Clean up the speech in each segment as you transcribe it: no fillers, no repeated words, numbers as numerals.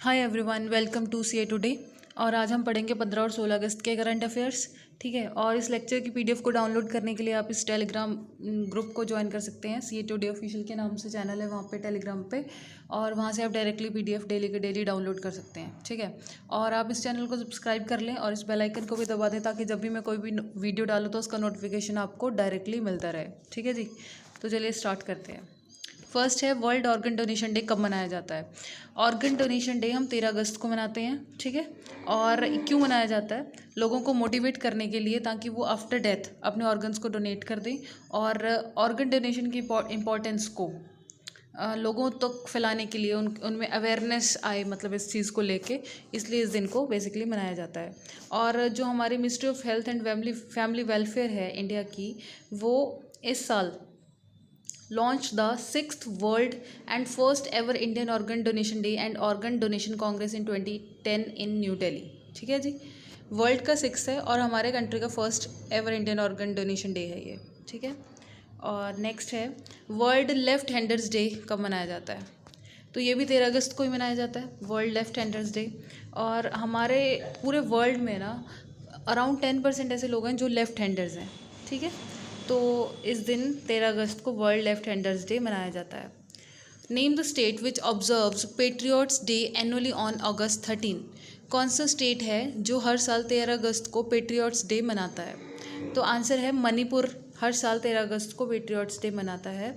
Hi everyone, welcome to C A today. और आज हम पढ़ेंगे 15 और 16 अगस्त के करंट अफेयर्स। ठीक है। और इस लेक्चर की पीडीएफ को डाउनलोड करने के लिए आप इस टेलीग्राम ग्रुप को ज्वाइन कर सकते हैं। सी ए टुडे ऑफिशियल के नाम से चैनल है वहाँ पे टेलीग्राम पे, और वहाँ से आप डायरेक्टली पीडीएफ डेली के डेली डाउनलोड कर सकते हैं। ठीक है। और आप इस चैनल को सब्सक्राइब कर लें और इस बेल आइकन को भी दबा दें ताकि जब भी मैं कोई भी वीडियो डालूँ तो उसका नोटिफिकेशन आपको डायरेक्टली मिलता रहे। ठीक है जी। तो चलिए स्टार्ट करते हैं। फर्स्ट है, वर्ल्ड ऑर्गन डोनेशन डे कब मनाया जाता है। ऑर्गन डोनेशन डे हम 13 अगस्त को मनाते हैं। ठीक है। और क्यों मनाया जाता है? लोगों को मोटिवेट करने के लिए, ताकि वो आफ्टर डेथ अपने ऑर्गन्स को डोनेट कर दें। और ऑर्गन डोनेशन की इम्पोर्टेंस को लोगों तक फैलाने के लिए उनमें अवेयरनेस आए, मतलब इस चीज़ को लेके, इसलिए इस दिन को बेसिकली मनाया जाता है। और जो हमारी ministry of health and family welfare है इंडिया की, वो इस साल launched the 6th World and first ever Indian Organ Donation Day and Organ Donation Congress in 2010 in New Delhi। ठीक है जी। वर्ल्ड का 6 है और हमारे कंट्री का first ever Indian organ donation day है ये। ठीक है। और नेक्स्ट है, वर्ल्ड लेफ्ट हैंडर्स डे कब मनाया जाता है। तो ये भी 13 अगस्त को ही मनाया जाता है, वर्ल्ड लेफ्ट हैंडर्स डे। और हमारे पूरे वर्ल्ड में ना अराउंड 10% ऐसे लोग हैं जो लेफ्ट हैंडर्स हैं। ठीक है। तो इस दिन 13 अगस्त को वर्ल्ड लेफ्ट हैंडर्स डे मनाया जाता है। Name the state which observes patriots day annually on August 13। कौन सा स्टेट है जो हर साल 13 अगस्त को पेट्रियट्स डे मनाता है? तो आंसर है मणिपुर। हर साल 13 अगस्त को पेट्रियट्स डे मनाता है।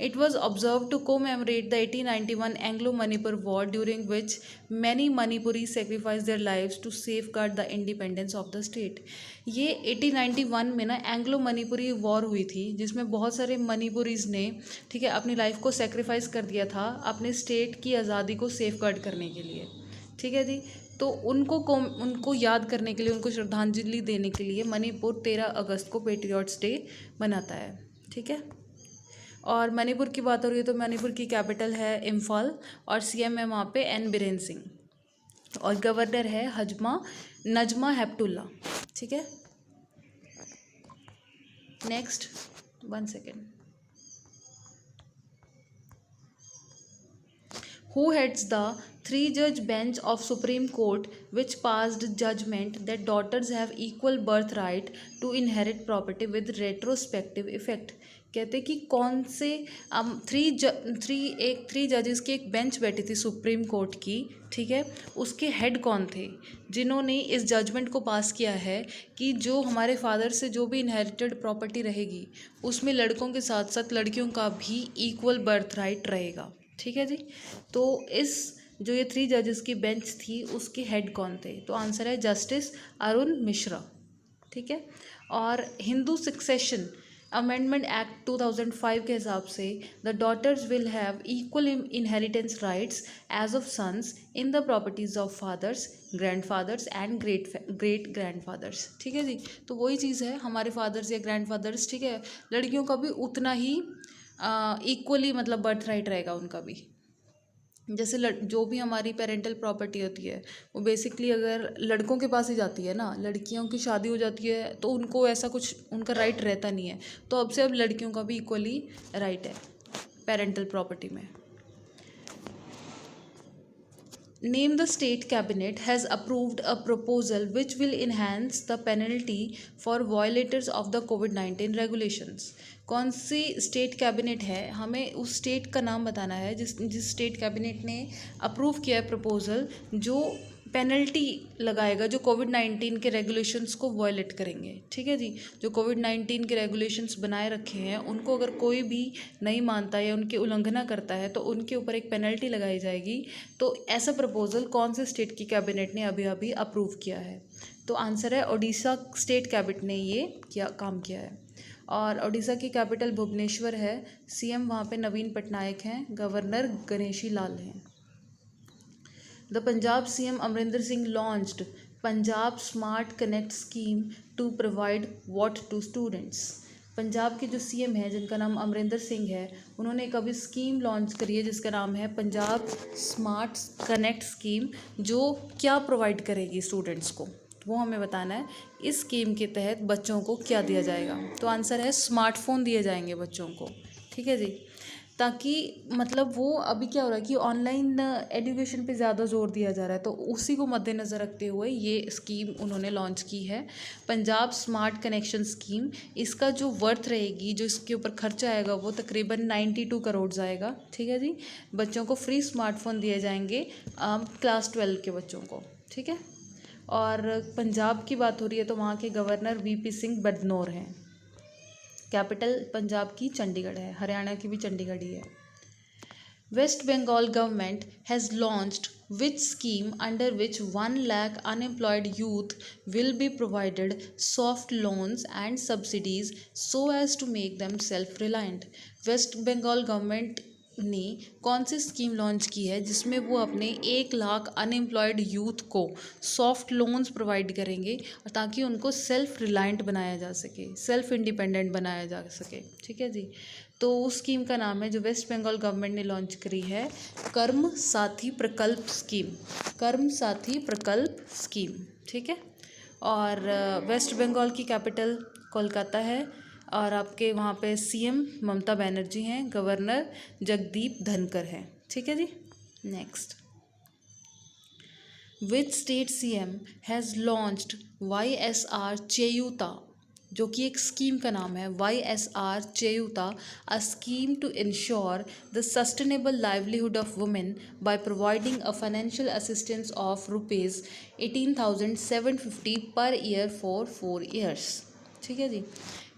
It was observe to commemorate the 1891 Anglo Manipur war, during which many Manipuri sacrifice their lives to safeguard the independence of the state. ये 1891 में ना एंग्लो मणिपुरी वॉर हुई थी, जिसमें बहुत सारे मणिपुरीज ने, ठीक है, अपनी लाइफ को सेक्रीफाइस कर दिया था अपने स्टेट की आज़ादी को सेफ गार्ड करने के लिए। ठीक है जी। तो उनको याद करने के लिए, उनको श्रद्धांजलि देने के लिए मणिपुर 13 अगस्त को पेट्रियट्स डे मनाता है। ठीक है। और मणिपुर की बात हो रही है तो मणिपुर की कैपिटल है इम्फाल, और सीएम है वहाँ पे एन बीरेन सिंह, और गवर्नर है नजमा हेपतुल्ला। ठीक है। Next, 1 second. Who heads the 3-judge bench of Supreme Court which passed judgment that daughters have equal birthright to inherit property with retrospective effect? कहते कि कौन से थ्री जजेस की एक बेंच बैठी थी सुप्रीम कोर्ट की। ठीक है। उसके हेड कौन थे जिन्होंने इस जजमेंट को पास किया है कि जो हमारे फादर से जो भी इनहेरिटेड प्रॉपर्टी रहेगी, उसमें लड़कों के साथ साथ लड़कियों का भी इक्वल बर्थ राइट रहेगा। ठीक है जी। तो इस जो ये 3 जजेस की बेंच थी, उसके हेड कौन थे? तो आंसर है जस्टिस अरुण मिश्रा। ठीक है। और हिंदू सक्सेशन अमेंडमेंट एक्ट 2005 के हिसाब से the daughters will have equal inheritance rights as of sons in the properties of fathers, grandfathers and great grandfathers. ठीक है जी। तो वही चीज़ है, हमारे फादर्स या ग्रैंडफादर्स, ठीक है, लड़कियों का भी उतना ही इक्वली मतलब बर्थ राइट रहेगा उनका भी। जैसे जो भी हमारी पेरेंटल प्रॉपर्टी होती है, वो बेसिकली अगर लड़कों के पास ही जाती है ना, लड़कियों की शादी हो जाती है तो उनको ऐसा कुछ उनका राइट रहता नहीं है। तो अब से अब लड़कियों का भी इक्वली राइट है पेरेंटल प्रॉपर्टी में। Name the state cabinet has approved a proposal which will enhance the penalty for violators of the COVID-19 regulations। कौन सी स्टेट कैबिनेट है, हमें उस स्टेट का नाम बताना है जिस स्टेट कैबिनेट ने अप्रूव किया है प्रपोजल जो पेनल्टी लगाएगा जो कोविड-19 के रेगुलेशंस को वायलेट करेंगे। ठीक है जी। जो कोविड-19 के रेगुलेशंस बनाए रखे हैं, उनको अगर कोई भी नहीं मानता या उनकी उल्लंघना करता है तो उनके ऊपर एक पेनल्टी लगाई जाएगी। तो ऐसा प्रपोजल कौन से स्टेट की कैबिनेट ने अभी अभी अप्रूव किया है? तो आंसर है ओडिशा स्टेट कैबिनेट ने ये काम किया है। और ओडिशा की कैपिटल भुवनेश्वर है। सीएम वहाँ पे नवीन पटनायक हैं, गवर्नर गणेशी लाल हैं। The Punjab CM Amrinder Singh launched Punjab Smart Connect scheme to provide what to students। Punjab के जो सीएम हैं जिनका नाम अमरिंदर सिंह है, उन्होंने एक अभी स्कीम लॉन्च करी है जिसका नाम है पंजाब स्मार्ट कनेक्ट स्कीम, जो क्या प्रोवाइड करेगी स्टूडेंट्स को, वो हमें बताना है। इस स्कीम के तहत बच्चों को क्या दिया जाएगा? तो आंसर है स्मार्टफोन दिए जाएंगे बच्चों को। ठीक है जी। ताकि मतलब वो अभी क्या हो रहा है कि ऑनलाइन एजुकेशन पे ज़्यादा जोर दिया जा रहा है, तो उसी को मद्देनज़र रखते हुए ये स्कीम उन्होंने लॉन्च की है, पंजाब स्मार्ट कनेक्शन स्कीम। इसका जो वर्थ रहेगी, जो इसके ऊपर खर्चा आएगा वो तकरीबन 92 करोड़ आएगा। ठीक है जी। बच्चों को फ्री स्मार्टफोन दिए जाएंगे क्लास 12 के बच्चों को। ठीक है। और पंजाब की बात हो रही है तो वहाँ के गवर्नर वीपी सिंह बदनौर हैं। कैपिटल पंजाब की चंडीगढ़ है, हरियाणा की भी चंडीगढ़ ही है। West Bengal government has launched which scheme under which 1 lakh unemployed youth will be provided soft loans and subsidies so as to make them self-reliant. West Bengal government ने कौन सी scheme launch की है जिसमें वो अपने 1 लाख अनएम्प्लॉयड यूथ को soft loans provide करेंगे ताकि उनको सेल्फ रिलायंट बनाया जा सके, सेल्फ इंडिपेंडेंट बनाया जा सके। ठीक है जी। तो उस स्कीम का नाम है जो वेस्ट बंगाल गवर्नमेंट ने लॉन्च करी है, कर्म साथी प्रकल्प स्कीम। कर्म साथी प्रकल्प स्कीम। ठीक है। और वेस्ट बंगाल की कैपिटल कोलकाता है और आपके वहाँ पे सीएम ममता बनर्जी हैं, गवर्नर जगदीप धनकर हैं। ठीक है जी। Next, which state CM has launched YSR Cheyutha, जो कि एक स्कीम का नाम है, YSR Cheyutha, a scheme to ensure the sustainable livelihood of women by providing a financial assistance of ₹18,750 per year for 4 years. ठीक है जी।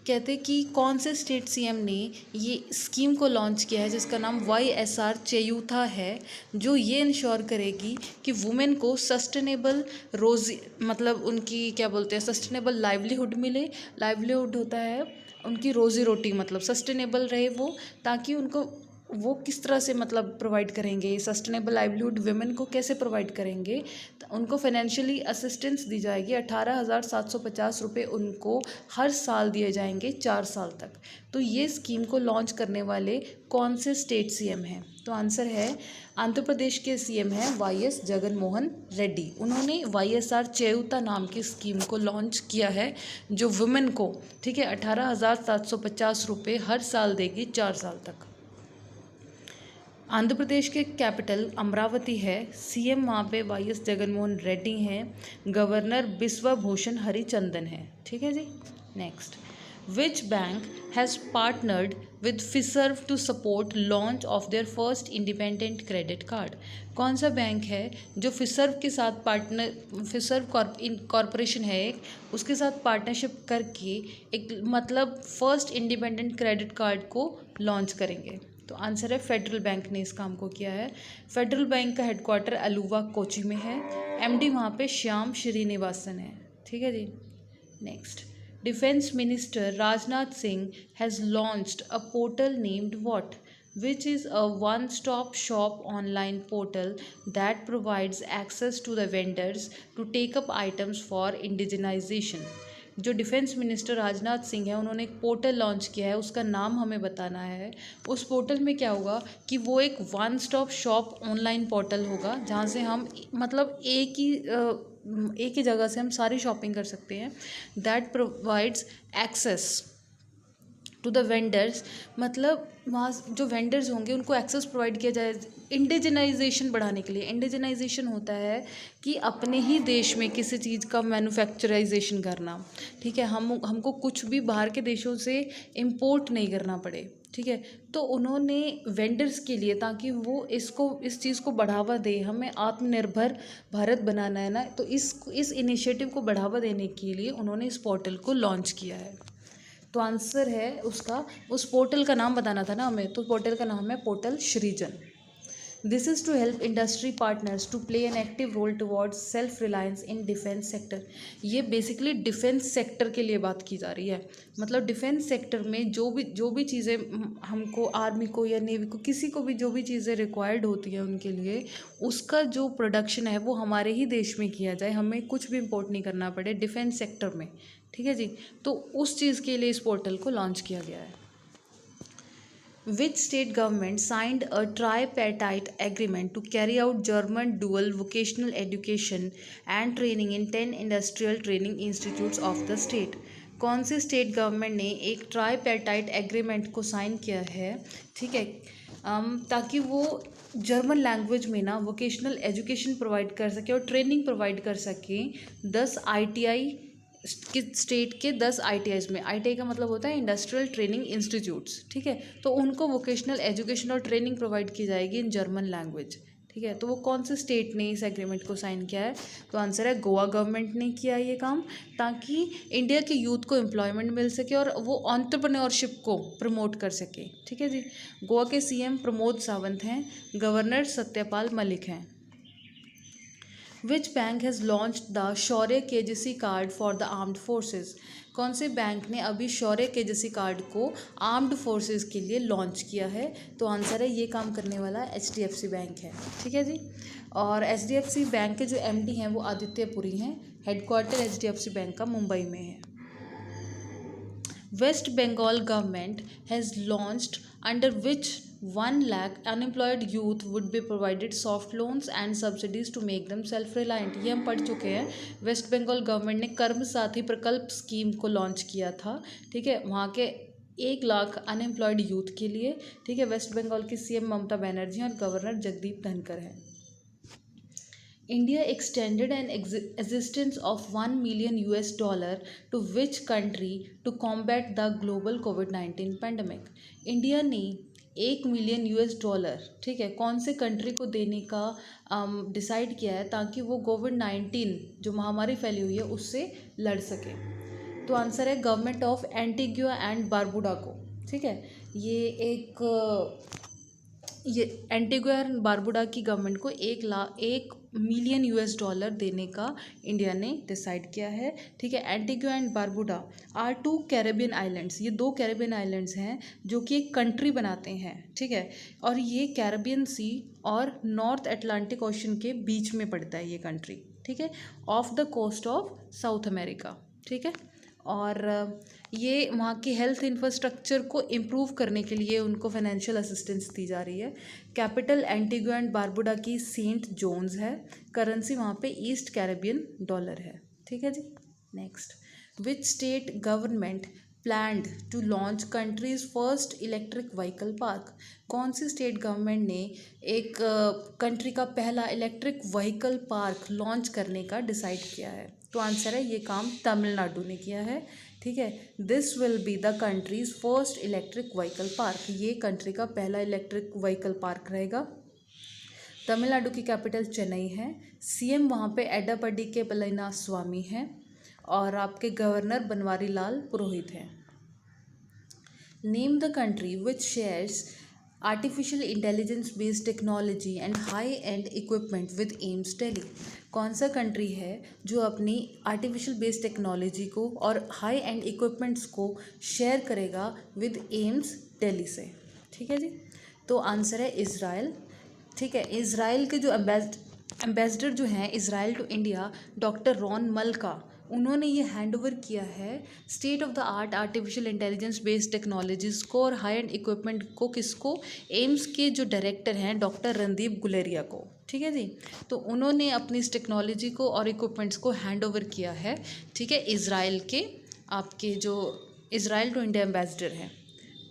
कहते कि कौन से स्टेट सीएम ने ये स्कीम को लॉन्च किया है जिसका नाम YSR चेयूथा है, जो ये इंश्योर करेगी कि वुमेन को सस्टेनेबल रोजी मतलब उनकी क्या बोलते हैं सस्टेनेबल लाइवलीहुड मिले। लाइवलीहुड होता है उनकी रोज़ी रोटी, मतलब सस्टेनेबल रहे वो, ताकि उनको वो किस तरह से मतलब प्रोवाइड करेंगे सस्टेनेबल लाइवलीहुड वुमेन को कैसे प्रोवाइड करेंगे। तो उनको फाइनेंशियली असिस्टेंस दी जाएगी, 18,750 रुपये उनको हर साल दिए जाएंगे 4 साल तक। तो ये स्कीम को लॉन्च करने वाले कौन से स्टेट सीएम हैं? तो आंसर है आंध्र प्रदेश के सीएम हैं YS जगनमोहन रेड्डी। उन्होंने YSR चेयूता नाम की स्कीम को लॉन्च किया है जो वुमेन को, ठीक है, 18,750 रुपये हर साल देगी 4 साल तक। आंध्र प्रदेश के कैपिटल अमरावती है, सीएम वहाँ पे YS जगनमोहन रेड्डी हैं, गवर्नर बिस्वा भूषण हरिचंदन है। ठीक है जी। Next, which bank has partnered with Fiserv to support launch of their first independent credit card? कौन सा बैंक है जो फिसर्व के साथ फिसर्व कॉरपोरेशन है एक, उसके साथ पार्टनरशिप करके एक मतलब फर्स्ट इंडिपेंडेंट क्रेडिट कार्ड को लॉन्च करेंगे? तो आंसर है फेडरल बैंक ने इस काम को किया है। फेडरल बैंक का हेडक्वार्टर अलुवा कोची में है, MD वहाँ पे श्याम श्रीनिवासन है। ठीक है जी। Next, defence minister Rajnath Singh has launched a portal named what, which is a one-stop shop online portal that provides access to the vendors to take up items for indigenization। जो डिफेंस मिनिस्टर राजनाथ सिंह है उन्होंने एक पोर्टल लॉन्च किया है, उसका नाम हमें बताना है। उस पोर्टल में क्या होगा कि वो एक one stop shop online portal होगा जहाँ से हम मतलब एक ही जगह से हम सारी शॉपिंग कर सकते हैं। That provides access to the vendors, मतलब वहाँ जो वेंडर्स होंगे उनको एक्सेस प्रोवाइड किया जाए इंडिजिनाइजेशन बढ़ाने के लिए। इंडिजिनाइजेशन होता है कि अपने ही देश में किसी चीज़ का मैन्युफैक्चराइजेशन करना। ठीक है, हमको कुछ भी बाहर के देशों से इम्पोर्ट नहीं करना पड़े। ठीक है, तो उन्होंने वेंडर्स के लिए, ताकि वो इस चीज़ को बढ़ावा दे, हमें आत्मनिर्भर भारत बनाना है ना, तो इस इनिशिएटिव को बढ़ावा देने के लिए उन्होंने इस पोर्टल को लॉन्च किया है। तो आंसर है उसका, उस पोर्टल का नाम बताना था ना हमें, तो पोर्टल का नाम है portal Srijan. This is to help industry partners to play an active role towards self reliance in defence sector. ये बेसिकली डिफेंस सेक्टर के लिए बात की जा रही है, मतलब डिफेंस सेक्टर में जो भी चीज़ें हमको आर्मी को या नेवी को किसी को भी जो भी चीज़ें रिक्वायर्ड होती है उनके लिए, उसका जो प्रोडक्शन है वो हमारे ही देश में किया जाए, हमें कुछ भी इम्पोर्ट नहीं करना पड़े डिफेंस सेक्टर में। ठीक है जी, तो उस चीज़ के लिए इस पोर्टल को लॉन्च किया गया है। Which state government signed a tripartite agreement to carry out German dual vocational education and training in 10 industrial training institutes of the state? कौन से स्टेट गवर्नमेंट ने एक ट्राईपैर्टाइट एग्रीमेंट को साइन किया है? ठीक है, ताकि वो जर्मन लैंग्वेज में ना वोकेशनल एजुकेशन प्रोवाइड कर सके और ट्रेनिंग प्रोवाइड कर सके 10 ITI कि स्टेट के 10 ITIs में। ITI का मतलब होता है इंडस्ट्रियल ट्रेनिंग इंस्टीट्यूट्स, ठीक है। तो उनको वोकेशनल एजुकेशन और ट्रेनिंग प्रोवाइड की जाएगी इन जर्मन लैंग्वेज, ठीक है। तो वो कौन से स्टेट ने इस एग्रीमेंट को साइन किया है? तो आंसर है गोवा गवर्नमेंट ने किया ये काम, ताकि इंडिया के यूथ को एम्प्लॉयमेंट मिल सके और वो एंटरप्रेन्योरशिप को प्रमोट कर सके, ठीक है जी। गोवा के CM प्रमोद सावंत हैं, गवर्नर सत्यपाल मलिक हैं। विच bank has launched the Shaurya KGC card for the armed forces? कौन से बैंक ने अभी शौर्य KGC कार्ड को आर्म्ड फोर्सेज के लिए लॉन्च किया है? तो आंसर है ये काम करने वाला HDFC बैंक है, ठीक है जी। और HDFC बैंक के जो MD हैं वो आदित्य पुरी हैं। हेडक्वार्टर HDFC बैंक का मुंबई में है। West Bengal government has launched under which 1 lakh unemployed youth would be provided soft loans and subsidies to make them self-reliant। ये हम पढ़ चुके हैं। वेस्ट बंगाल गवर्नमेंट ने कर्म साथी प्रकल्प स्कीम को लॉन्च किया था, ठीक है, वहाँ के 1 लाख अनएम्प्लॉयड यूथ के लिए, ठीक है। वेस्ट बंगाल की CM ममता बनर्जी और गवर्नर जगदीप धनखड़ हैं। India extended an assistance of $1 million to which country to combat the global COVID-19 pandemic? India ने $1 मिलियन, ठीक है, कौन से कंट्री को देने का डिसाइड किया है ताकि वो कोविड-19 जो महामारी फैली हुई है उससे लड़ सके? तो आंसर है government of Antigua and Barbuda को, ठीक है। ये एंटीगुआ और बारबुडा की गवर्नमेंट को $1 मिलियन देने का इंडिया ने डिसाइड किया है, ठीक है। Antigua and Barbuda are 2 Caribbean islands, ये 2 कैरेबियन आइलैंड्स हैं जो कि एक कंट्री बनाते हैं, ठीक है। और ये कैरेबियन सी और नॉर्थ अटलांटिक ओशन के बीच में पड़ता है ये कंट्री, ठीक है, off the coast of South America, ठीक है। और ये वहाँ की हेल्थ इंफ्रास्ट्रक्चर को इम्प्रूव करने के लिए उनको फाइनेंशियल असिस्टेंस दी जा रही है। कैपिटल एंटीगुआ एंड बारबुडा की सेंट जोन्स है। करेंसी वहाँ पे ईस्ट कैरेबियन डॉलर है, ठीक है जी। Next, which state government planned to launch country's first electric vehicle park? कौन सी स्टेट गवर्नमेंट ने एक कंट्री का पहला इलेक्ट्रिक व्हीकल पार्क लॉन्च करने का डिसाइड किया है? तो आंसर है ये काम तमिलनाडु ने किया है, ठीक है। This will be the countries first electric vehicle park. ये कंट्री का पहला इलेक्ट्रिक व्हीकल पार्क रहेगा। तमिलनाडु की कैपिटल चेन्नई है। CM वहाँ पे एडापडी के पलानीस्वामी हैं और आपके गवर्नर बनवारी लाल पुरोहित हैं। Name the country which shares artificial intelligence based technology and high and equipment with AIIMS Delhi? कौन सा कंट्री है जो अपनी आर्टिफिशियल बेस्ड टेक्नोलॉजी को और हाई एंड इक्विपमेंट्स को शेयर करेगा विद एम्स दिल्ली से, ठीक है जी। तो आंसर है इज़राइल, ठीक है। इज़राइल के जो एम्बेसडर जो हैं Israel to India, doctor Ron Malka, उन्होंने ये हैंड ओवर किया है state of the art artificial intelligence based technologies को और हाई एंड इक्विपमेंट को, किसको? एम्स के जो डायरेक्टर हैं डॉक्टर रणदीप गुलेरिया को, ठीक है जी। तो उन्होंने अपनी इस टेक्नोलॉजी को और इक्विपमेंट्स को हैंड ओवर किया है, ठीक है, इज़राइल के आपके जो इज़राइल टू इंडिया एम्बेसडर हैं।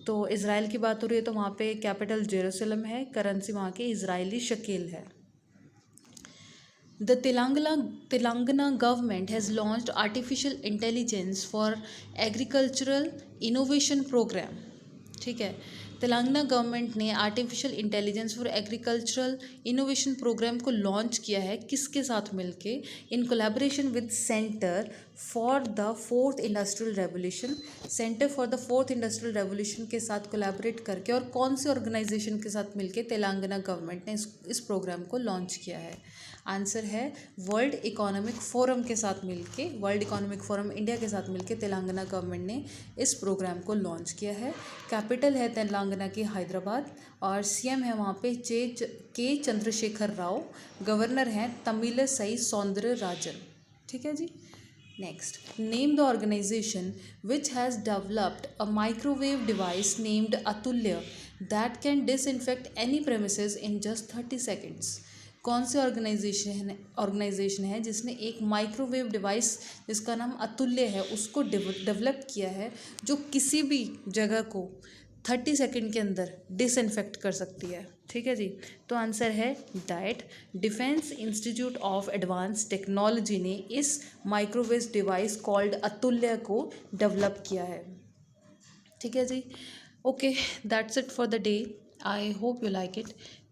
तो इज़राइल की बात हो रही है तो वहाँ पे कैपिटल जेरूसलम है, करेंसी वहाँ की इज़राइली शकील है। The Telangana government has launched artificial intelligence for agricultural innovation program, ठीक है। तेलंगाना गवर्नमेंट ने artificial intelligence for agricultural innovation program को लॉन्च किया है, किसके साथ मिलके? In collaboration with centre for the fourth industrial revolution. Centre for the fourth industrial revolution के साथ कोलैबोरेट करके और कौन सी ऑर्गेनाइजेशन के साथ मिलके तेलंगाना गवर्नमेंट ने इस प्रोग्राम को लॉन्च किया है? आंसर है वर्ल्ड इकोनॉमिक फोरम के साथ मिलके, वर्ल्ड इकोनॉमिक फोरम इंडिया के साथ मिलके तेलंगाना गवर्नमेंट ने इस प्रोग्राम को लॉन्च किया है। कैपिटल है तेलंगाना की हैदराबाद और CM है वहाँ पे के चंद्रशेखर राव, गवर्नर हैं तमिलिसई सौंदरराजन, ठीक है जी। Next, name the organisation which has developed a microwave device named Atulya that can disinfect any premises in just 30 seconds. कौन सी ऑर्गेनाइजेशन है जिसने एक माइक्रोवेव डिवाइस जिसका नाम अतुल्य है उसको डेवलप किया है, जो किसी भी जगह को 30 सेकंड के अंदर डिसइंफेक्ट कर सकती है। ठीक है जी, तो आंसर है diet. Defence institute of advance technology ने इस माइक्रोवेव डिवाइस कॉल्ड अतुल्य को डेवलप किया है। ठीक है जी, okay, that's it for the day. I hope you like it.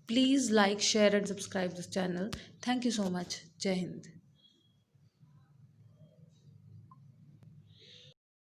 Please like, share and subscribe this channel. Thank you so much. जय हिंद।